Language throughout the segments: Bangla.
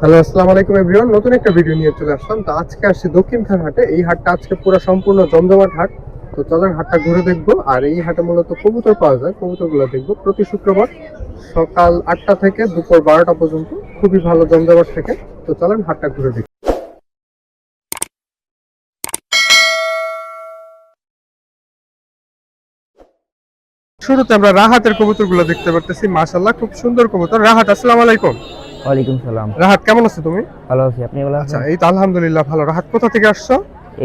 হ্যালো, আসসালামু আলাইকুম এভরিওয়ান। নতুন একটা ভিডিও নিয়ে চলে আসলাম। তো আজকে আসছি দক্ষিণখান হাটে। এই হাটটা আজকে পুরো সম্পূর্ণ জমজমাট হাট। তো চলেন হাটটা ঘুরে দেখবো। আর এই হাটে মূলত কবুতর পাওয়া যায়, কবুতরগুলো দেখবো প্রতি শুক্রবার সকাল 8টা থেকে দুপুর 12টা পর্যন্ত। খুবই ভালো জমজমাট থাকে। তো চলেন হাটটা ঘুরে দেখি। শুরুতে আমরা রাহাতের কবুতরগুলো দেখতে পারতেছি। মাশাআল্লাহ, খুব সুন্দর কবুতর। রাহাত, আসসালামু আলাইকুম। ওয়ালাইকুম সালাম। রাহাত, কেমন আছো তুমি? ভালো আছি, আপনি ভালো আচ্ছা, আছেন? এই তো আলহামদুলিল্লাহ ভালো। রাহাত, কোথা থেকে আসছো?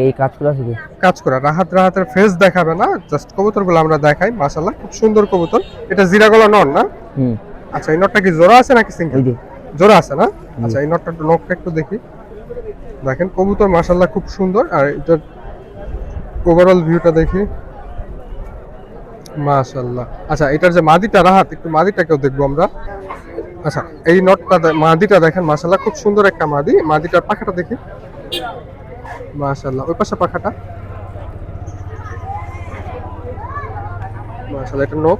এই কাজগুলো থেকে। কাজ করা রাহাতের ফেস দেখাবে না, জাস্ট কবুতরগুলো আমরা দেখাই। মাশাআল্লাহ, খুব সুন্দর কবুতর। এটা জিরা গলা নর না? হুম। আচ্ছা, এই নটটা কি জোড়া আছে নাকি সিঙ্গেল? ওই যে জোড়া আছে না? আচ্ছা, এই নটটা নখটা একটু দেখি। দেখেন কবুতর মাশাআল্লাহ খুব সুন্দর। আর এটার ওভারঅল ভিউটা দেখি। মাশাআল্লাহ। আচ্ছা, এটার যে মাদিটা রাহাত, একটু মাদিটাকেও দেখবো আমরা। আচ্ছা, এই নটটা মাদিটা দেখেন মাশাআল্লাহ খুব সুন্দর একটা মাদি। মাদিটার পাখাটা দেখি। মাশাআল্লাহ, ওই পাশে পাখাটা। মাশাআল্লাহ, এটা নখ।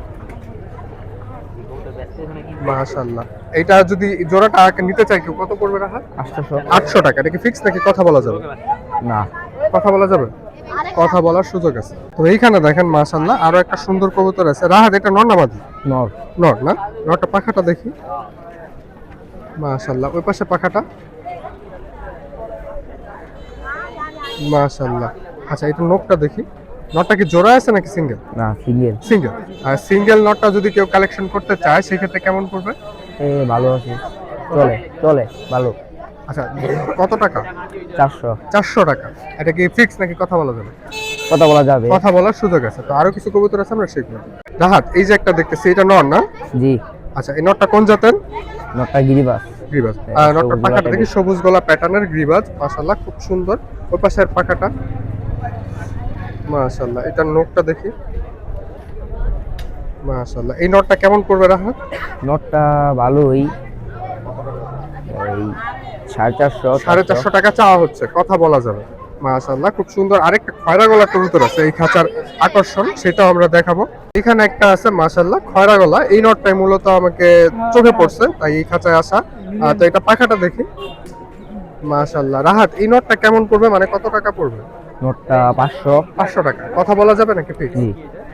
মাশাআল্লাহ। এটা যদি জোড়াটা নিতে চাই কেউ, কত পড়বে রাহাত? 800। 800 টাকা। এটা কি ফিক্স নাকি কথা বলা যাবে? না। কথা বলা যাবে? কথা বলার সুযোগ আছে। তো এইখানে দেখেন মাশাআল্লাহ আরো একটা সুন্দর কবুতর আছে। রাহাত, এটা নর না মাদি? নর। নর না? নরটা পাখাটা দেখি। মাশাআল্লাহ, ওই পাশে পাখাটা। মাশাআল্লাহ। আচ্ছা, এটা নখটা দেখি। নটটা কি জোড়া আছে নাকি সিঙ্গেল? না, সিঙ্গেল। সিঙ্গেল। আর সিঙ্গেল নটটা যদি কেউ কালেকশন করতে চায় সেক্ষেত্রে কেমন পড়বে? ভালো আছে, চলে চলে ভালো। আচ্ছা, কত টাকা? 400। 400 টাকা। এটা কি ফিক্স নাকি কথা বলা যাবে? কথা বলা যাবে। কথা বলার সুযোগ আছে। তো আরো কিছু কবুতর আছে, আমরা সেগুলো। রাহাত, এই যে একটা দেখতেছি, এটা নর না? জি। আচ্ছা, এই নটটা কোন জাতের? নটটা গিরিবাস। গ্রিবাজ। হ্যাঁ, নটটার সবুজ পাখাটা গলা দেখি, সবুজ গলা প্যাটার্নের গ্রিবাজ। মাশাআল্লাহ, খুব সুন্দর। ওই পাশের পাখাটা। মাশাআল্লাহ, এটার নখটা দেখি। মাশাআল্লাহ, এই নটটা কেমন পড়বে রাহাত? নটটা ভালোই, এই 450। 450 টাকা চাওয়া হচ্ছে, কথা বলা যাবে। মাশাআল্লাহ, খুব সুন্দর। আরেকটা খয়রা গলা কবুতর আছে এই খাঁচার আকর্ষণ, সেটাও আমরা দেখাবো। এখানে একটা আছে মাশাআল্লাহ খয়রা গলা। এই নটটাই মূলত আমাকে চোখে পড়ছে, তাই এই খাঁচায় আসা। তো এটা পাখাটা দেখি। মাশাআল্লাহ। রাহাত, এই নটটা কেমন পড়বে, মানে কত টাকা পড়বে? নটটা 500। 500 টাকা। কথা বলা যাবে নাকি ফিক্স? জি।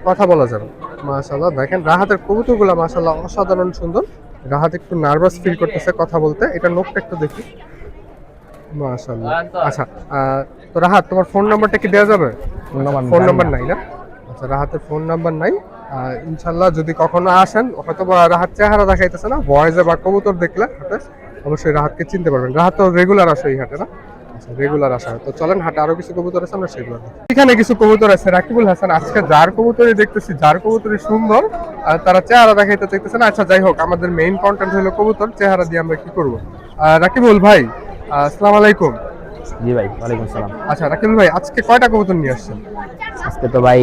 কথা বলা যাবে। মাশাআল্লাহ, দেখেন রাহাতের কবুতরগুলো মাশাআল্লাহ অসাধারণ সুন্দর। রাহাত একটু নার্ভাস ফিল করতেছে কথা বলতে। এটা নখটা একটু দেখি। মাশাআল্লাহ। আচ্ছা, তো রাহাত, তোমার ফোন নাম্বারটা কি দেওয়া যাবে? ফোন নাম্বার নাই না? আচ্ছা, রাহাতের ফোন নাম্বার নাই। ইনশাআল্লাহ যদি কখনো আসেন, হয়তো বা রাহাত চেহারা দেখাইতেছে না, ভয়েসে বা কবুতর দেখলে হাটে অবশ্যই রাহাতকে চিনতে পারবেন। রাহাত তো রেগুলার আসে এই হাটে না? আচ্ছা, রেগুলার আসা। তো চলেন হাটে আরো কিছু কবুতর আছে, আমরা সেগুলো দেখি। এখানে কিছু কবুতর আছে। রাকিবুল হাসান আজকে যার কবুতরই দেখতেছি, যার কবুতরই সুন্দর, আর তারা চেহারা দেখাইতে চাইতেছে না। আচ্ছা, যাই হোক, আমাদের মেইন কন্টেন্ট হলো কবুতর। চেহারা দিয়ে আমরা কি করব? রাকিবুল ভাই, আসসালামু আলাইকুম। জি ভাই, ওয়ালাইকুম সালাম। আচ্ছা, রাকিবুল ভাই, আজকে কয়টা কবুতর নিয়ে আসছেন? আজকে তো ভাই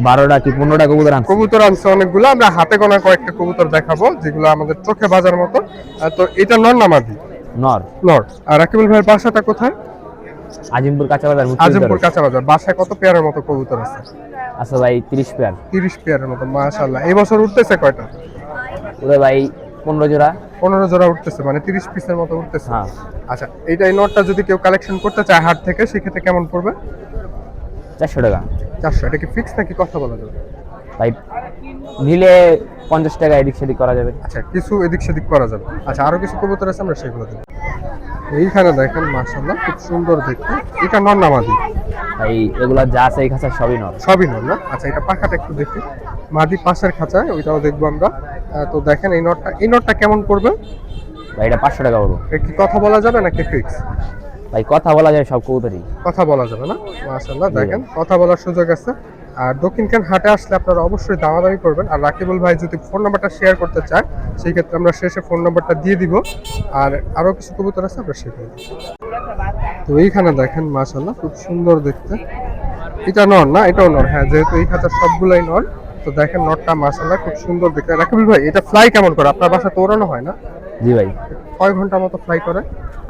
12টা কি 15টা কবুতর আনছি। কবুতর আনছে অনেকগুলো। আমরা হাতে গোনা কয়েকটা কবুতর দেখাবো যেগুলো আমাদের চোখে বাজার মতো। তো এটা নর না মাদি? নর। নর। আর রাকিবুল ভাইয়ের বাসাটা কোথায়? আজিমপুর কাঁচা বাজার। আজিমপুর কাঁচা বাজার। বাসায় কত পেয়ারের মতো কবুতর আছে? আচ্ছা ভাই, 30 পেয়ার। 30 পেয়ারের মতো। মাশাআল্লাহ, এই বছর উঠতেছে কয়টা? ওরে ভাই 15 জোড়া। 15 জোড়া উঠতেছে, মানে 30 পিসের মতো উঠতেছে। হ্যাঁ। আচ্ছা, এই নটটা যদি কেউ কালেকশন করতে চায় হাট থেকে, সেক্ষেত্রে কেমন পড়বে? 400 টাকা। 400। এটা কি ফিক্স নাকি কথা বলা যাবে? ভাই নিলে 50 টাকা এদিক সেদিক করা যাবে। আচ্ছা, কিছু এদিক সেদিক করা যাবে। আচ্ছা, আরো কিছু কবুতর আছে, আমরা সেগুলো দেখব। এইখানে দেখেন মাশাআল্লাহ খুব সুন্দর দেখতে। এটা নর না মাদি? ভাই এগুলা যা আছে এই খাঁচা সবই নর। সবই নর না? আচ্ছা, এটা পাখাটা একটু দেখি। মাদি পাশের খাঁচায়, ওইটাও দেখবো আমরা। তো দেখেন এই নটটা কেমন পড়বে? ভাই এটা 500 টাকা পড়বে। এর কি কথা বলা যাবে নাকি ফিক্স? ভাই কথা বলা যায় সব কবুতরই। কথা বলা যাবে না? মাশাআল্লাহ, দেখেন কথা বলার সুযোগ আছে। আর দক্ষিণখান হাটে আসলে আপনারা অবশ্যই দামাদামি করবেন। আর রাকিবুল ভাই যদি ফোন নাম্বারটা শেয়ার করতে চায়, সেই ক্ষেত্রে আমরা শেষে ফোন নাম্বারটা দিয়ে দিব। আর আরো কিছু কবুতর আছে, আমরা সেগুলো দিব। তো এইখানে দেখেন মাশাআল্লাহ খুব সুন্দর দেখতে। এটা নর না? এটাও নর। হ্যাঁ, যেহেতু এই খাঁচার সবগুলাই নর। তো দেখেন নটটা মাশাআল্লাহ খুব সুন্দর দেখতে। রাকিবুল ভাই, এটা ফ্লাই কেমন করে? আপনার বাসা তো ওড়ানো হয় না? জি ভাই। কয় ঘন্টা মতো ফ্লাই করে?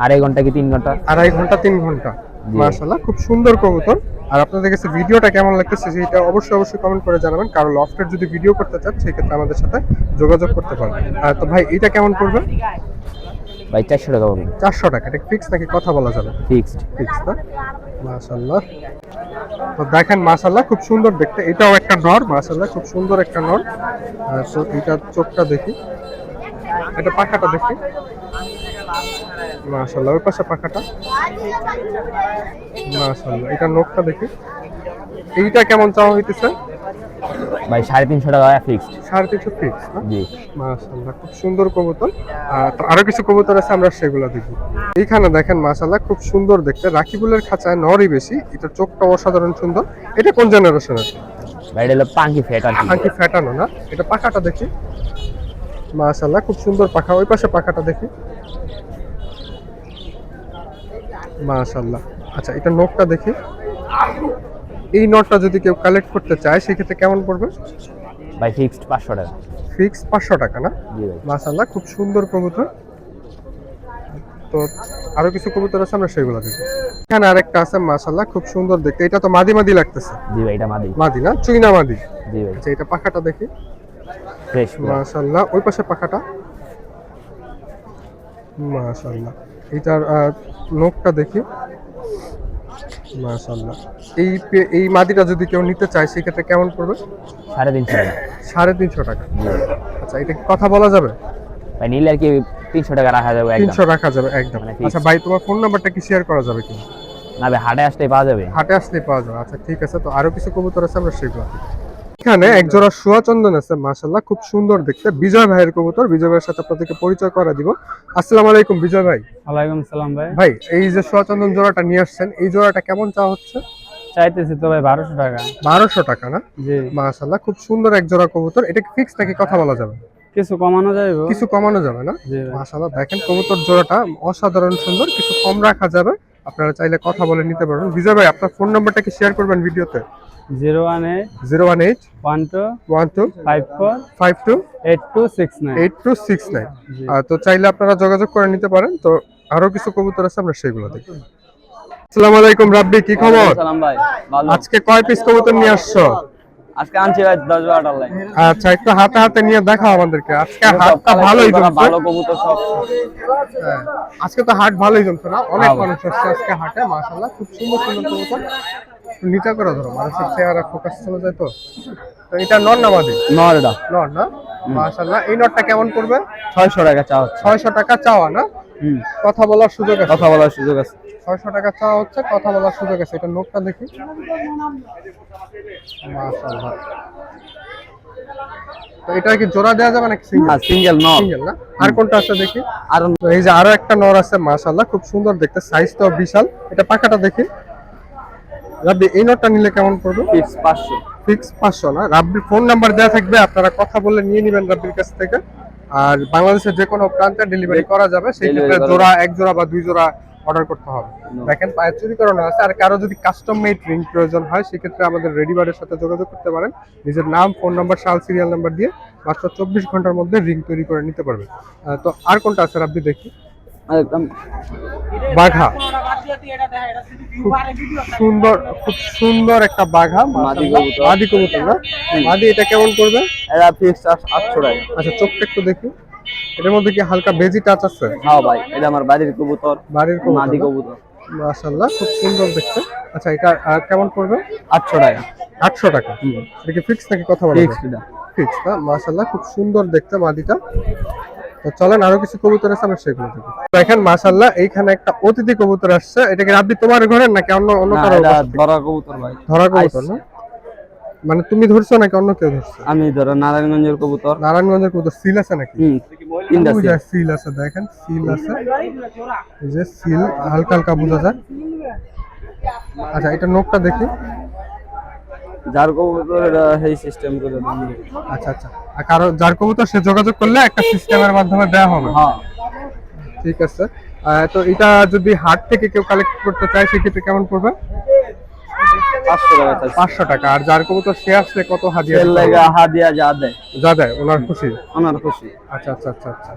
2.5 ঘন্টা কি 3 ঘন্টা। 2.5 ঘন্টা 3 ঘন্টা। মাশাআল্লাহ, খুব সুন্দর কবুতর। আর আপনাদের কাছে ভিডিওটা কেমন লাগতেছে সেটা অবশ্যই কমেন্ট করে জানাবেন। কারণ লফটের যদি ভিডিও করতে চান, সেই ক্ষেত্রে আমাদের সাথে যোগাযোগ করতে পারেন। তো ভাই, এটা কেমন পড়বে? ভাই 400 টাকা বলুন। 400 টাকা। এটা ফিক্স নাকি কথা বলা যাবে? ফিক্সড। ফিক্স না? মাশাআল্লাহ। তো দেখেন মাশাআল্লাহ খুব সুন্দর দেখতে। এটাও একটা নর, মাশাআল্লাহ খুব সুন্দর একটা নর। তো এটা চোখটা দেখি, এটা পাখাটা দেখি, মাশাআল্লাহ। ওই পাশে পাখাটা, মাশাআল্লাহ। এটা নখটা দেখি। এইটা কেমন চাওয়া হইতেছে? ভাই 350 টাকা ফিক্সড। 350 ফিক্স না? জি। মাশাআল্লাহ খুব সুন্দর কবুতর। তো আরো কিছু কবুতর আছে, আমরা সেগুলো দেখব। এইখানে দেখেন মাশাআল্লাহ খুব সুন্দর দেখতে, রাকিবুলের খাঁচায় নরই বেশি। এটা চোখটা অসাধারণ সুন্দর। এটা কোন জেনারেশনের? ভাই এটা হলো পাঙ্কি ফেট আর কি। পাখি ফেটানো না? এটা পাখাটা দেখি, মাশাআল্লাহ খুব সুন্দর পাখা। ওই পাশে পাখাটা দেখি, মাশাআল্লাহ। আচ্ছা এটা নখটা দেখি। এই নটটা যদি কেউ কালেক্ট করতে চায় সেক্ষেত্রে কেমন পড়বে? ভাই ফিক্সড 500 টাকা। ফিক্স 500 টাকা না? জি ভাই। মাশাআল্লাহ খুব সুন্দর কবুতর। তো আরো কিছু কবুতর আছে, আমরা সেগুলো দেখি। এখানে আরেকটা আছে মাশাআল্লাহ খুব সুন্দর দেখতে। এটা তো মাদি মাদি লাগতেছে। জি ভাই এটা মাদি। মাদি না? চুইনা মাদি। জি ভাই। আচ্ছা এটা পাখাটা দেখি, ফ্রেশ মাশাআল্লাহ। ওই পাশে পাখাটা, মাশাআল্লাহ। এটার নখটা দেখি, মাশাআল্লাহ। এই মাদিটা যদি কেউ নিতে চায় সেক্ষেত্রে কেমন পড়বে? 350 টাকা। 350 টাকা। আচ্ছা এটা কি কথা বলা যাবে? ভাই নিলে আর কি 300 টাকা রাখা যাবে একদম। 300 রাখা যাবে একদম। মানে fixed। আচ্ছা ভাই তোমার ফোন নাম্বারটা কি শেয়ার করা যাবে কি? না ভাই হাটে আসলেই পাওয়া যাবে। হাটে আসলেই পাওয়া যাবে। আচ্ছা ঠিক আছে। তো আরো কিছু কবুতর আছে, আমরা সেগুলো দেখি। এখানে এক জোড়া সোয়া চন্দন আছে মাশাআল্লাহ খুব সুন্দর দেখতে। বিজয় ভাইয়ের কবুতর। বিজয় ভাইয়ের সাথে আপনাদেরকে পরিচয় করে দিব। আসসালামু আলাইকুম বিজয় ভাই। ওয়ালাইকুম সালাম ভাই। ভাই এই যে সোয়া চন্দন জোড়াটা নিয়ে আসছেন, এই জোড়াটা কেমন চাওয়া হচ্ছে? চাইতেছি তো ভাই 1200 টাকা। 1200 টাকা না? জি। মাশাআল্লাহ খুব সুন্দর এক জোড়া কবুতর। এটা কি ফিক্স নাকি কথা বলা যাবে? কিছু কমানো যাবে? কিছু কমানো যাবে না? জি ভাই। মাশাআল্লাহ দেখেন কবুতর জোড়াটা অসাধারণ সুন্দর, কিছু কম রাখা যাবে। আপনারা চাইলে কথা বলে নিতে পারবেন। বিজয় ভাই আপনার ফোন নাম্বারটা কি শেয়ার করবেন ভিডিওতে? 018 018 12 12 54 52 8269। 8269। জি। তো চাইলে আপনারা যোগাযোগ করে নিতে পারেন। তো আরো কিছু কবুতর আছে, আমরা সেগুলো দেখি। আসসালামু আলাইকুম রাব্বি, কি খবর? সালাম ভাই। ভালো। আজকে কয় পিস কবুতর নিয়ে আসছো? আজকে আনছি ভাই 10-12টা লাইন। আচ্ছা একটু হাতে হাতে নিয়ে দেখাও আমাদেরকে। আজকে হাটটা ভালোই জমছে। ভালো কবুতর সব। হ্যাঁ, আজকে তো হাট ভালোই জমছে না? অনেক হ্যাঁ। মানুষ আসছে আজকে হাটে মাশাআল্লাহ খুব সুন্দর সুন্দর কবুতর। একটু নিচা করে ধরো, মানুষের চেহারা ফোকাস চলে যায় তো। তো এটা নর না মাদি? নরডা নর না? মাশাআল্লাহ। এই নরটা কেমন পড়বে? 600 টাকা চাও। 600 টাকা চাওয়া না? কথা বলার সুযোগ আছে? কথা বলার সুযোগ আছে। 600 টাকা চাওয়া হচ্ছে, কথা বলার সুযোগ আছে। এটা নখটা দেখি, মাশাআল্লাহ। তো এটা কি জোড়া দেওয়া যাবে নাকি সিঙ্গেল? সিঙ্গেল নর। সিঙ্গেল না? আর কোনটা আছে দেখি। আর তো এই যে আরো একটা নর আছে মাশাআল্লাহ খুব সুন্দর দেখতে, সাইজটাও বিশাল। এটা পাখাটা দেখি। রাব্বি এই নরটা নিলে কেমন পড়বে? ফিক্স 500। ফিক্স 500 না? রাব্বির ফোন নাম্বার দেওয়া থাকবে, আপনারা কথা বলে নিয়ে নেবেন রাব্বির কাছ থেকে। আর বাংলাদেশের যে কোনো প্রান্তে ডেলিভারি করা যাবে। সেই ক্ষেত্রে জোড়া, এক জোড়া বা দুই জোড়া অর্ডার করতে হবে। দেখেন পায়ে চুরি করানো আছে। আর কারো যদি কাস্টম মেড রিং প্রয়োজন হয় সেক্ষেত্রে আমাদের রেডিবারের সাথে যোগাযোগ করতে পারেন। নিজের নাম, ফোন নাম্বার, সাল, সিরিয়াল নাম্বার দিয়ে মাত্র 24 ঘন্টার মধ্যে রিং তৈরি করে নিতে পারবেন। তো আর কোনটা আছে রাব্বি দেখি। একদম বাঘা, খুব সুন্দর, খুব সুন্দর একটা বাঘা মাদি কবুতর। মাদি কবুতর না? মাদি এটা কেমন করবে? এটা ফিক্স 800 টাকা। আচ্ছা চোখটা একটু দেখি। এটার মধ্যে কি হালকা বেজি টাচ আছে? হ্যাঁ ভাই, এটা আমার বাড়ির কবুতর। বাড়ির মাদি কবুতর কবুতর। মাশাআল্লাহ খুব সুন্দর দেখতে। আচ্ছা এটা কেমন পড়বে? 800 টাকা। 800 টাকা। এটা কি ফিক্স নাকি কথা বলা ফিক্স যাবে? এটা। ফিক্স না? মাশাআল্লাহ খুব সুন্দর দেখতে মাদিটা। তো চলেন আরো কিছু কবুতর আছে, আমরা সেগুলো দেখি। দেখেন মাশাআল্লাহ এইখানে একটা অতিথি কবুতর আসছে। এটা কি রাব্বি তোমার ঘরের নাকি অন্য অন্য না, কারো? এটা ধরা কবুতর ভাই। ধরা কবুতর না? মানে তুমি ধরছো নাকি অন্য কেউ ধরছে? আমি ধরো নারায়ণগঞ্জের কবুতর। নারায়ণগঞ্জের কবুতর সিল আছে নাকি? তিনটা ওই সিল। যে সিল আছে, দেখেন সিল আছে। এই যে সিল হালকা হালকা বোঝা যায়। আচ্ছা এটা নখটা দেখি। যার কবুতর এই সিস্টেম করে দেন। আচ্ছা আচ্ছা। আর কারো যার কবুতর সে যোগাযোগ করলে একটা সিস্টেমের মাধ্যমে দেওয়া হবে। হ্যাঁ। ঠিক আছে। তো এটা যদি হাট থেকে কেউ কালেক্ট করতে চায় সেক্ষেত্রে কেমন পড়বে? 500 টাকা চাই। 500 টাকা। আর যার কবুতর সে আসলে কত হাদিয়া তেল দিতে লাগা হবে? হাদিয়া যা দেয় যা দেয় ওনার খুশি। আমার খুশি। আচ্ছা আচ্ছা আচ্ছা আচ্ছা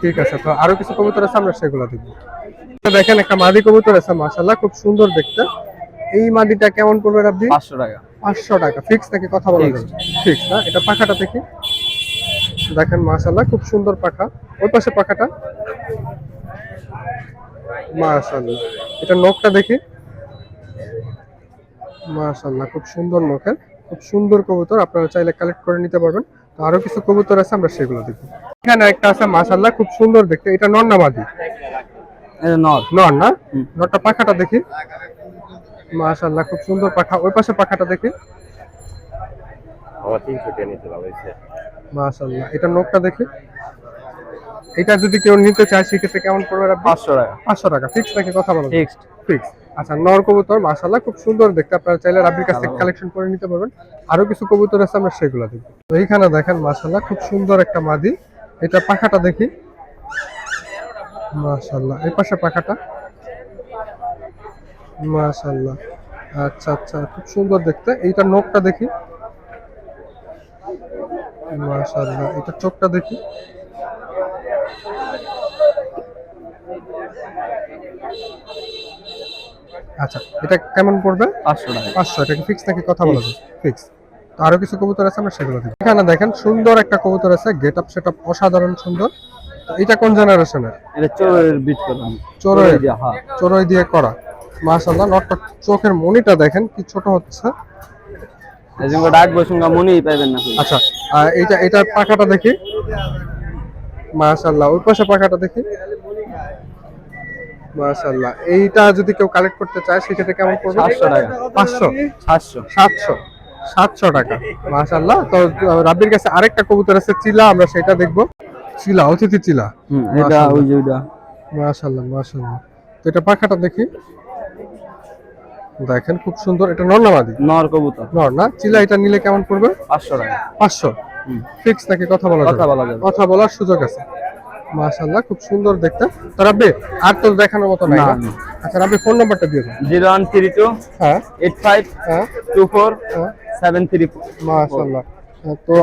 ঠিক আছে। তো আরো কিছু কবুতর আছে, আমরা সেগুলো দেখব। দেখেন একটা মাদি কবুতর আছে মাশাআল্লাহ খুব সুন্দর দেখতে। এই মাদিটা কেমন পড়বে রাব্বি? 500 টাকা। 500 টাকা। ফিক্স নাকি কথা বলা যাবে? ফিক্স না? এটা পাখাটা দেখি। দেখেন মাশাআল্লাহ খুব সুন্দর পাখা। ওই পাশে পাখাটা, মাশাআল্লাহ, এটা নখটা দেখি। মাশাআল্লাহ, খুব সুন্দর নখের, খুব সুন্দর কবুতর, আপনারা চাইলে কালেক্ট করে নিতে পারবেন। তো আরো কিছু কবুতর আছে, আমরা সেগুলো দেখব। এখানে একটা আছে মাশাআল্লাহ, খুব সুন্দর দেখতে। এটা নর না মাদি? এটা নর। নর না? নরটা পাখাটা দেখি। মাশাআল্লাহ, খুব সুন্দর পাখা। ওই পাশে পাখাটা দেখি। মাশাআল্লাহ, এটা নখটা দেখি। এটা যদি কেউ নিতে চায় সেক্ষেত্রে কেমন পড়বে? 500 টাকা। 500 টাকা ফিক্স নাকি কথা বলা যায়? ফিক্সড। ফিক্স। আচ্ছা, নর কবুতর মাশাআল্লাহ খুব সুন্দর দেখতে, আপনারা চাইলে রাব্বির কাছ থেকে কালেকশন করে নিতে পারবেন। আরো কিছু কবুতর আছে, আমরা সেগুলো দেখব। তো এইখানে দেখেন মাশাআল্লাহ খুব সুন্দর একটা মাদি। এটা পাখাটা দেখি। মাশাআল্লাহ, এই পাশে পাখাটা। মাশাআল্লাহ, আচ্ছা আচ্ছা, খুব সুন্দর দেখতে। এইটা নখটা দেখি। মাশাআল্লাহ, এটা চোখটা দেখি। আচ্ছা, এটা কেমন পড়বে? 500 টাকা। 500। এটা কি ফিক্স নাকি কথা বলা যায়? ফিক্স। তো আরো কিছু কবুতর আছে, আমরা সেগুলো দেখি। এখানে দেখেন সুন্দর একটা কবুতর আছে, গেট আপ সেট আপ অসাধারণ সুন্দর। তো এটা কোন জেনারেশনের? এটা চোরের বিট করলাম। চোরই দিয়া, হ্যাঁ। চোরই দিয়ে করা। মাশাআল্লাহ, নটটা চোখের মনিটা দেখেন কি ছোট হচ্ছে। এই যে ডাক বসুঙ্গা মনেই পাবেন না। আচ্ছা, এটা পাখাটা দেখি। মাশাআল্লাহ, ওই পাশে পাখাটা দেখি। মাশাআল্লাহ, এইটা যদি কেউ কালেক্ট করতে চায় সেক্ষেত্রে কেমন পড়বে? 700 টাকা। 500, 700। 700, 700 টাকা। মাশাআল্লাহ। তো রাব্বির কাছে আরেকটা কবুতর আছে চিলা, আমরা সেটা দেখব। চিলা, অতিথি চিলা। এটা ওই যে ওইটা। মাশাআল্লাহ মাশাআল্লাহ। তো এটা পাখাটা দেখি। দেখেন খুব সুন্দর। এটা নর না মাদি? নর কবুতর। নর না? চিলা এটা নিলে কেমন পড়বে? 500 টাকা। 500 ফিক্স নাকি কথা বলা যাবে? কথা বলা যাবে। কথা বলার সুযোগ আছে। মাশাআল্লাহ, খুব সুন্দর দেখতে। তো রাব্বি, আর তো দেখানোর মতো নাই না? না। আচ্ছা রাব্বি, ফোন নাম্বারটা দিয়ে দিন। 0132 হ্যাঁ 85 হ্যাঁ 24 হ্যাঁ। 734। মাশাআল্লাহ। তো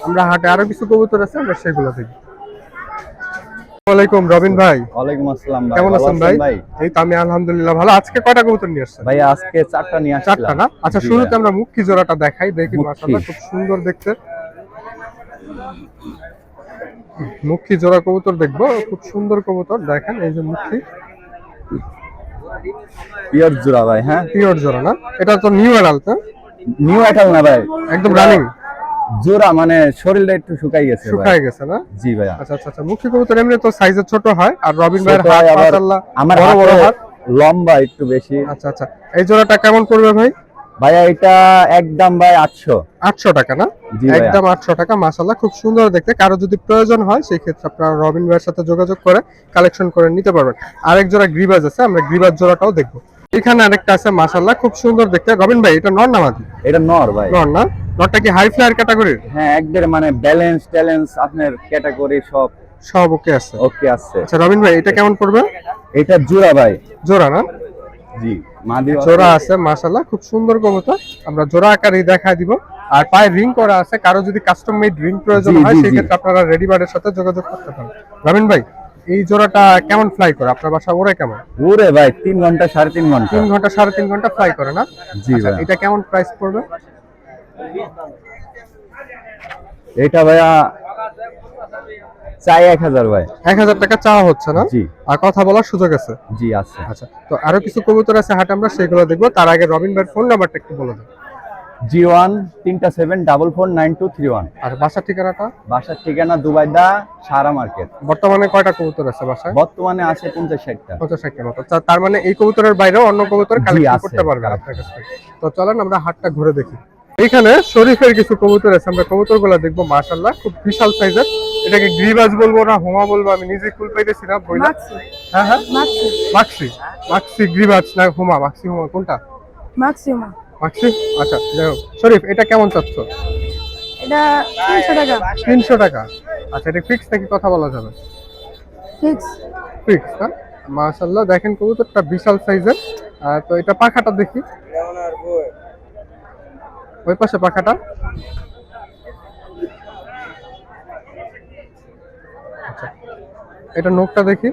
আমরা হাটে আরো কিছু কবুতর আছে, আমরা সেগুলো দেখি। আসসালামু আলাইকুম রবিন ভাই। ওয়ালাইকুম আসসালাম ভাই। কেমন ভালো আছেন ভাই? এই তো আমি আলহামদুলিল্লাহ ভালো। আজকে কয়টা কবুতর নিয়ে আসছেন? ভাই আজকে 4টা নিয়ে আসলাম। 4টা না? আচ্ছা, জি শুরুতে ভাই। আমরা মুখী জোড়াটা দেখাই, দেখি। মুখী। মাশাআল্লাহ, খুব সুন্দর দেখতে। মুখী জোড়া কবুতর দেখবো, খুব সুন্দর কবুতর। দেখেন এই যে মুখী, পিওর জোড়া ভাই। হ্যাঁ, পিওর জোড়া না? এটা তো নিউ অ্যাডাল্ট না? নিউ এটাল না ভাই, একদম রানিং জোড়া, মানে শরীরটা একটু শুকাই গেছে ভাই। শুকায় গেছে না? জি ভাই। আচ্ছা আচ্ছা আচ্ছা। মুখী কবুতর এমনি তো সাইজে ছোট হয়, আর রবিন ভাইয়ের ছোট হাত হয়, আবার মাশাআল্লাহ আমার বড় বড় হাতে হাত। লম্বা একটু বেশি। আচ্ছা আচ্ছা, এই জোড়াটা কেমন পড়বে ভাই? ভাইয়া এটা একদম ভাই 800। 800 টাকা না? জি ভাইয়া। একদম 800 টাকা। মাশাআল্লাহ, খুব সুন্দর দেখতে। কারো যদি প্রয়োজন হয় সেই ক্ষেত্রে আপনারা রবিন ভাইয়ের সাথে যোগাযোগ করে কালেকশন করে নিতে পারবেন। আরেক জোড়া গ্রিবাজ আছে, আমরা গ্রিবাজ জোড়াটাও দেখবো। এখানে আরেকটা আছে মাশাআল্লাহ, খুব সুন্দর দেখতে। রবিন ভাই, এটা নর না মাদি? এটা নর ভাই। নর না? নরটা কি হাই ফ্লায়ার ক্যাটাগরির? হ্যাঁ, একদম মানে ব্যালেন্স ট্যালেন্স আপনার ক্যাটাগরি সব ওকে আছে। ওকে আছে। আচ্ছা রবিন ভাই, এটা কেমন পড়বে? এটা জোড়া ভাই। জোড়া না? জি, মাদি জোড়া আছে মাশাআল্লাহ, খুব সুন্দর কবুতর। আমরা জোড়া আকারে দেখায় দিব। আর পায়ে রিং করা আছে, কারো যদি কাস্টম মেড রিং প্রয়োজন জি, হয় জি, সেই জি। ক্ষেত্রে আপনারা রেডি বার্ডের সাথে যোগাযোগ করতে পারেন। রবিন ভাই, এই জোড়াটা কেমন ফ্লাই করে? আপনার বাসা ওরে কেমন? ওরে ভাই 3 ঘন্টা 3.5 ঘন্টা। 3 ঘন্টা 3.5 ঘন্টা ফ্লাই করে না? জি আচ্ছা, ভাই। এটা কেমন প্রাইস পড়বে? এটা ভাইয়া চাই 1000 ভাই। 1000 টাকা চাওয়া হচ্ছে না? জি। আর কথা বলার সুযোগ আছে? জি আছে। আচ্ছা, তো আরো কিছু কবুতর আছে হাটে, আমরা সেগুলো দেখবো। তার আগে রবিন ভাইয়ের ফোন নাম্বারটা একটু বলে দেন। 0137449231। আর বাসার ঠিকানাটা? বাসার ঠিকানা দুবাইদা সারা মার্কেট। বর্তমানে কয়টা কবুতর আছে বাসায়? বর্তমানে আছে 50-60টা। 50-60টার মতো। তার মানে এই কবুতরের বাইরেও অন্য কবুতর জি, কালেক্ট আছে। করতে পারবেন আপনার কাছ থেকে। তো চলেন আমরা হাটটা ঘুরে দেখি। এইখানে শরীফের কিছু কবুতর আছে, আমরা কবুতরগুলো দেখবো। মাশাআল্লাহ, খুব বিশাল সাইজের। এটাকে গ্রিবাজ বলবো না হোমা বলবো, আমি নিজে কুল পাইতেছি না বইলা। হ্যাঁ হ্যাঁ, মাক্সি। মাক্সি গ্রিবাজ না হোমা? মাক্সি হোমা কোনটা? ম্যাক্সিমাম মাক্সি। আচ্ছা যাই হোক, শরীফ এটা কেমন চাচ্ছ? এটা 300 টাকা 300 টাকা। আচ্ছা, এটা ফিক্স নাকি কথা বলা যাবে? ফিক্স। ফিক্স না? মাশাআল্লাহ, দেখেন কবুতরটা বিশাল সাইজের। তো এটা পাখাটা দেখি। ওই পাশে পাখাটা। আচ্ছা, এটা নখটা দেখি।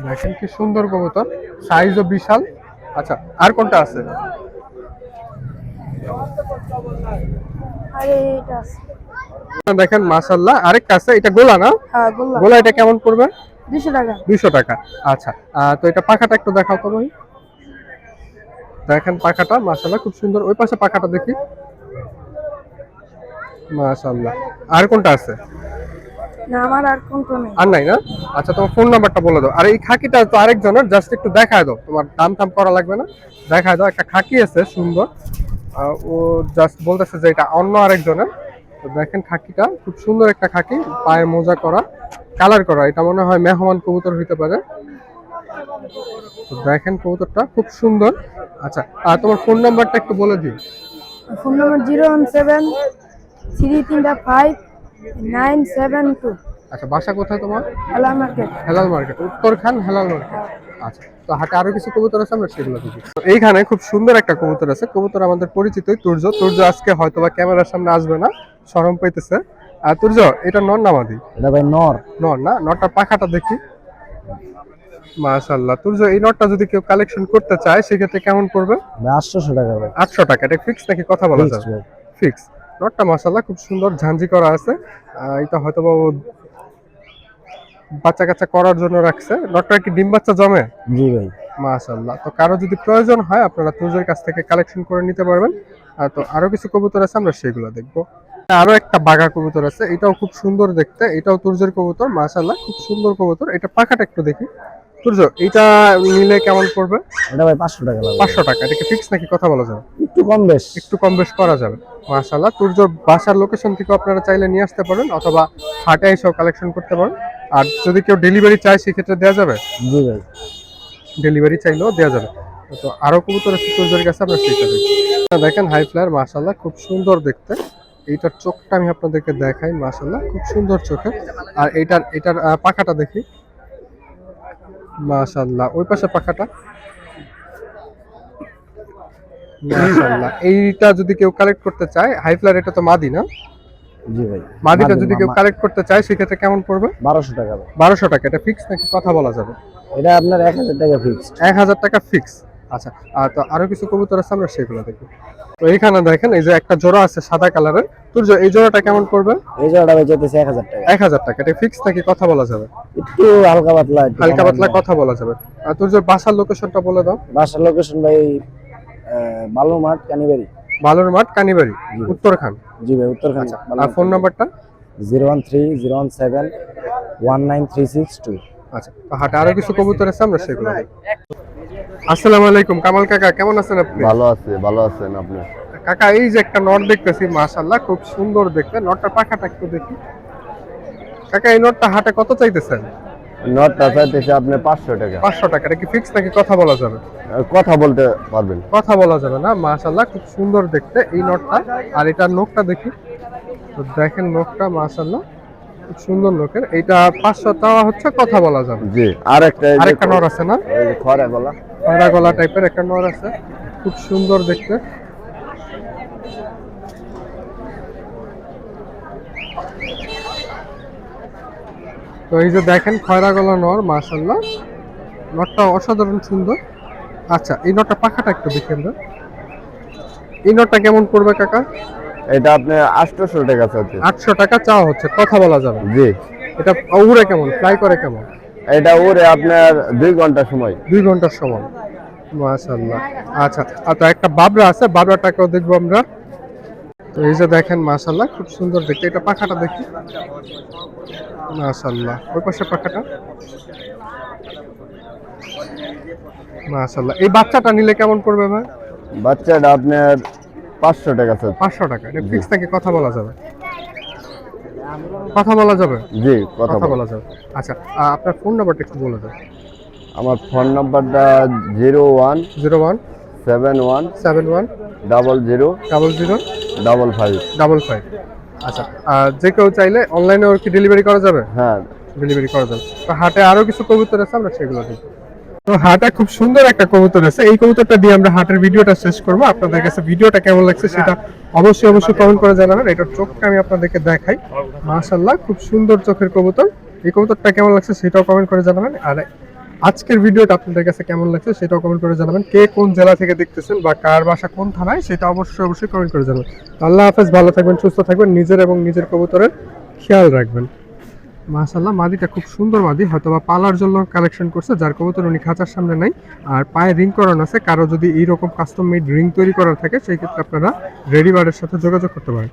দেখেন কি সুন্দর কবুতর, সাইজও বিশাল। আচ্ছা, আর কোনটা আছে? আরে এটা আছে। দেখেন মাশাআল্লাহ, আরেকটা আছে। এটা গোলা না? হ্যাঁ গোল্লা। গোলা এটা কেমন পড়বে? 200 টাকা। 200 টাকা। আচ্ছা, তো এটা পাখাটা একটু দেখাও তো ভাই। দেখেন পাখাটা মাশাআল্লাহ খুব সুন্দর। ওই পাশে পাখাটা দেখি। মাশাআল্লাহ। আর কোনটা আছে? না, আমার আর কোনটা নেই। আর নাই না? আচ্ছা, তোমার ফোন নাম্বারটা বলে দাও। আর এই খাকিটা তো আরেকজনের, জাস্ট একটু দেখায় দাও। তোমার দাম টাম করা লাগবে না, দেখায় দাও। একটা খাকি আছে সুন্দর, ও জাস্ট বলতেছে যে এটা অন্য আরেকজনের। তো দেখেন খাকিটা খুব সুন্দর একটা খাকি, পায়ে মোজা করা, কালার করা। এটা মনে হয় মেহমান কবুতর হইতে পারে। তো দেখেন কবুতরটা খুব সুন্দর। আচ্ছা, আর তোমার ফোন নাম্বারটা একটু বলে দিও। ফোন নম্বর 017-335-972। আচ্ছা, বাসা কোথায় তোমার? Helal market. Helal market, Uttarkhan Helal market. আচ্ছা, তো হাটে আরো কিছু কবুতর আছে, আমরা সেগুলো দেখি। তো এইখানে খুব সুন্দর একটা কবুতর আছে। কবুতর আমাদের পরিচিতই, তুর্য। তুর্য আজকে হয়তোবা ক্যামেরার সামনে আসবে না, শরম পাইতেছে। আর তুর্য, এটা নর না মাদি? এটা ভাই নর। নর না? নরটার পাখাটা দেখি। মাশাআল্লাহ। তুর্য, এই নরটা যদি কেউ কালেকশন করতে চায় সেক্ষেত্রে কেমন পড়বে? 800 টাকা ভাই। 800 টাকা। এটা ফিক্স নাকি কথা বলা যাবে? ফিক্স। নটটা মাশাআল্লাহ খুব সুন্দর ঝাঞ্জি করা আছে। এটা হয়তোবা ও বাচ্চা কাচ্চা করার জন্য রাখছে। নটটা কি ডিম বাচ্চা জমে? জি ভাই। মাশাআল্লাহ। তো কারো যদি প্রয়োজন হয় আপনারা তুর্যের কাছ থেকে কালেকশন করে নিতে পারবেন। তো আরো কিছু কবুতর আছে, আমরা সেগুলো দেখবো। আরো একটা বাঘা কবুতর আছে, এটাও খুব সুন্দর দেখতে। এটাও তুর্যের কবুতর, মাশাআল্লাহ খুব সুন্দর কবুতর। এটা পাখাটা একটু দেখি। তুর্য, এটা নিলে কেমন পড়বে? এটা ভাই 500 টাকা লাগবে। 500 টাকা। এটা কি ফিক্স নাকি কথা বলা যাবে? একটু কম বেশ। একটু কম বেশ করা যাবে। মাশাআল্লাহ। তুর্যর বাসার লোকেশন থেকে আপনারা চাইলে নিয়ে আসতে পারেন, অথবা হাটে এসেও কালেকশন করতে পারেন। আর যদি কেউ ডেলিভারি চায় সেক্ষেত্রে দেওয়া যাবে? জি ভাই। ডেলিভারি চাইলেও দেওয়া যাবে। তো আরো কবুতর আছে তুর্যের কাছে, আমরা সেটা দেখি। দেখেন হাই ফ্লায়ার, মাশাআল্লাহ খুব সুন্দর দেখতে। এইটার চোখটা আমি আপনাদেরকে দেখাই, মাশাআল্লাহ খুব সুন্দর চোখে। আর এটার পাখাটা দেখি। মাশাআল্লাহ। ওই পাশে পাখাটা। মাশাআল্লাহ। এইটা যদি কেউ কালেক্ট করতে চায়, হাই ফ্লায়ার, এটা তো মাদি না? জি ভাই। মাদিটা যদি কেউ কালেক্ট করতে চায় সেক্ষেত্রে কেমন পড়বে? 1200 টাকা ভাই। 1200 টাকা। এটা ফিক্স নাকি কথা বলা যাবে? এটা আপনার 1000 টাকা ফিক্সড। 1000 টাকা ফিক্স। আচ্ছা, তো আরো কিছু কবুতর আছে, আমরা সেগুলো দেখি। তো এখানে দেখেন এই যে একটা জোড়া আছে সাদা কালারের। তুর্য, এই জোড়াটা কেমন পড়বে? এই জোড়াটা ভাই চাইতেছে 1000 টাকা। 1000 টাকা। এটা ফিক্স নাকি কথা বলা যাবে? একটু হালকা পাতলা। হালকা পাতলা কথা বলা যাবে। আর তুর্য, বাসার লোকেশনটা বলে দাও। বাসার লোকেশন ভাই বালুরমাঠ কানিবাড়ি। বালুর মাঠ কানিবাড়ি, উত্তরখান। জি ভাই, উত্তরখান। আর ফোন নাম্বারটা? 013-017-19362। আচ্ছা, তো হাটে আরো কিছু কবুতর আছে, আমরা সেগুলো দেখি। আসসালামু আলাইকুম কামাল কাকা, কেমন আছেন আপনি? ভালো আছেন আপনি? কাকা, এই যে একটা নট দেখতেছি, মাশাআল্লাহ খুব সুন্দর দেখতে। নটটার পাখাটা একটু দেখি। কাকা, এই নটটা হাটে কত চাইতেছেন? নটটা চাইতেছে আপনি 500 টাকা। 500 টাকা। এটা কি ফিক্স নাকি কথা বলা যাবে? কথা বলতে পারবেন? কথা বলা যাবে না। মাশাআল্লাহ খুব সুন্দর দেখতে এই নটটা। আর এটার নখটা দেখি। তো দেখেন নখটা, মাশাআল্লাহ খুব সুন্দর নখের। এইটা 500 টাকা হচ্ছে, কথা বলা যাবে। জি। আরেকটা নর আছে না? খরা গলা। খয়রা গলা টাইপের একটা নর আছে, খুব সুন্দর দেখতে। তো এই যে দেখেন খয়রা গলা নর, মাশাআল্লাহ নরটা অসাধারণ সুন্দর। আচ্ছা, এই নরটা পাখাটা একটু দেখেন না। এই নরটা কেমন পড়বে কাকা? এটা আপনি 800 টাকা চাইতে। 800 টাকা চাওয়া হচ্ছে, কথা বলা যাবে? জি। এটা উড়ে কেমন, ফ্লাই করে কেমন? এটা উড়ে আপনার 2 ঘন্টা সময়। 2 ঘন্টার সময়। মাশাআল্লাহ। আচ্ছা, আর তো একটা বাবরা আছে, বাবরাটাকেও দেখবো আমরা। তো এই যে দেখেন মাশাআল্লাহ খুব সুন্দর দেখতে। এটা পাখাটা দেখি। মাশাআল্লাহ। ওই পাশে পাখাটা। মাশাআল্লাহ। এই বাচ্চাটা নিলে কেমন পড়বে ভাই? বাচ্চাটা আপনার 500 টাকা চাইতে। 500 টাকা। এটা ফিক্স নাকি কথা বলা যাবে? কথা বলা যাবে? জি, কথা বলা যাবে। আচ্ছা, আপনার ফোন নাম্বারটা একটু বলে দেন। আমার ফোন নাম্বারটা 01 01 71 71 00 00 55 55। আচ্ছা, যে কেউ চাইলে অনলাইনে কি ডেলিভারি করা যাবে? হ্যাঁ, ডেলিভারি করা যাবে। তো হাটে আরো কিছু কবুতর আছে, আমরা সেগুলো দেখি। তো হাটে খুব সুন্দর একটা কবুতর আছে। এই কবুতরটা দিয়ে আমরা হাটের ভিডিওটা শেষ করব। আপনাদের কাছে ভিডিওটা কেমন লাগছে সেটা অবশ্যই কমেন্ট করে জানাবেন। এটার চোখটা আমি আপনাদেরকে দেখাই, মাশাআল্লাহ খুব সুন্দর চোখের কবুতর। এই কবুতরটা কেমন লাগছে সেটাও কমেন্ট করে জানাবেন। আর আজকের ভিডিওটা আপনাদের কাছে কেমন লাগছে সেটাও কমেন্ট করে জানাবেন। কে কোন জেলা থেকে দেখতেছেন বা কার বাসা কোন থানায় সেটা অবশ্যই কমেন্ট করে জানাবেন। আল্লাহ হাফেজ, ভালো থাকবেন, সুস্থ থাকবেন, নিজের এবং নিজের কবুতরের খেয়াল রাখবেন। মাশাআল্লাহ, মাদিটা খুব সুন্দর মাদি, হয়তোবা পালার জন্য কালেকশন করছে, যার কবুতর উনি খাঁচার সামনে নাই। আর পায়ে রিং করানো আছে, কারো যদি এইরকম কাস্টম মেড রিং তৈরি করার থাকে সেই ক্ষেত্রে আপনারা রেডি বার্ডের সাথে যোগাযোগ করতে পারেন।